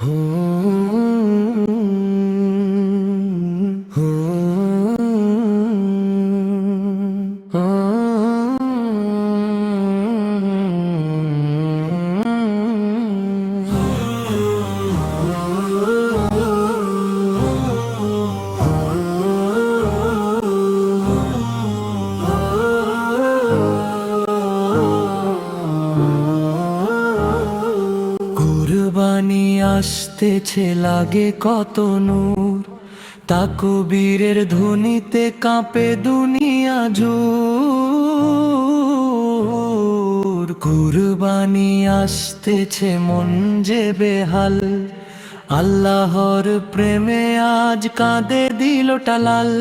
কুরবানি আসতেছে লাগে কত নূর, তাকবীরের ধ্বনিতে কাঁপে দুনিয়া জোর। কুরবানি আসতেছে মন যে বেহাল, আল্লাহর প্রেমে আজ কাঁদে দিলটা লাল।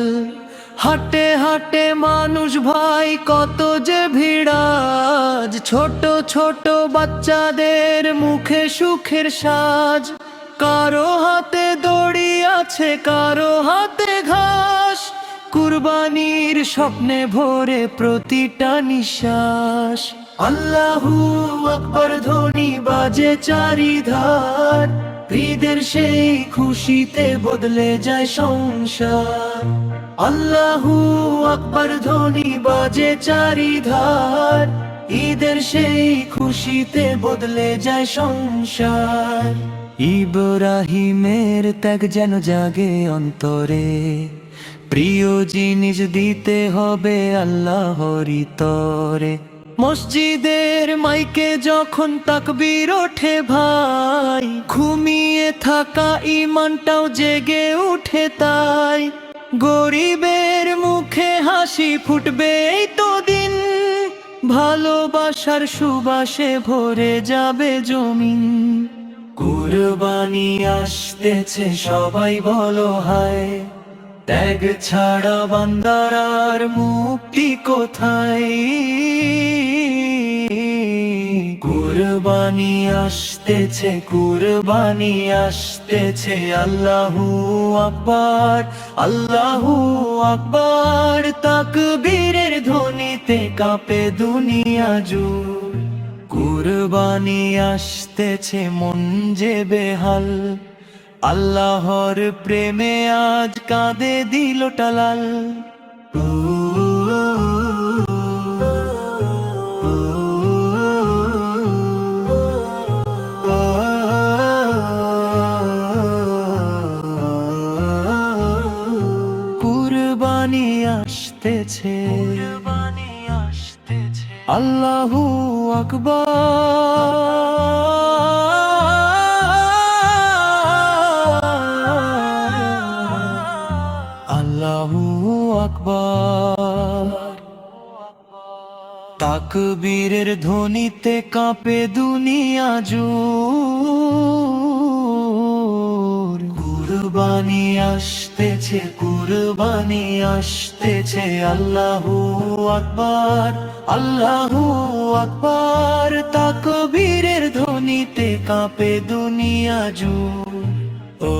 হাটে হাটে মানুষ ভাই কত যে ভিড়াজ, ছোট ছোট বাচ্চাদের মুখে সুখের সাজ। কারো হাতে দড়ি আছে, কারো হাতে ঘাস, কুরবানির স্বপ্নে ভরে প্রতিটা নিঃশ্বাস। আল্লাহু আকবার ধ্বনি বাজে চারিধার, ঈদের সেই খুশিতে বদলে যায় সংসার। আল্লাহু আকবার ধ্বনি বাজে চারিধার, ঈদের সেই খুশিতে বদলে যায় সংসার। ইব্রাহিমের ত্যাগ যেন জাগে অন্তরে, প্রিয় জিনিস দিতে হবে আল্লাহরই তরে। মসজিদের মাইকে যখন তাকবীর ওঠে ভাই, ঘুমিয়ে থাকা ঈমানটাও জেগে উঠে তাই। গরিবের মুখে হাসি ফুটবে এই তো দিন, ভালোবাসার সুবাসে ভরে যাবে জমিন। কুরবানি আসতেছে সবাই বলো হায়, ত্যাগ ছাড়া বান্দার আর মুক্তি কোথায়। কুরবানি আসতেছে, কুরবানি আসতেছে, আল্লাহু আকবার, আল্লাহু আকবার। তাকবীরের ধ্বনিতে কাঁপে দুনিয়া জুড়। কুরবানি আসতেছে মন যে বেহাল, আল্লাহর প্রেমে আজ কাঁদে দিলটা লাল। কুরবানি আসতেছে, কুরবানি আসতেছে, আল্লাহু আকবার, আল্লাহু আকবার। তাকবীরের ধ্বনিতে কাঁপে দুনিয়া জোর। কুরবানি আসতেছে, কুরবানি আসতেছে, আল্লাহু আকবার, আল্লাহু আকবার। তাকবীরের ধ্বনিতে কাঁপে দুনিয়া জোর। ও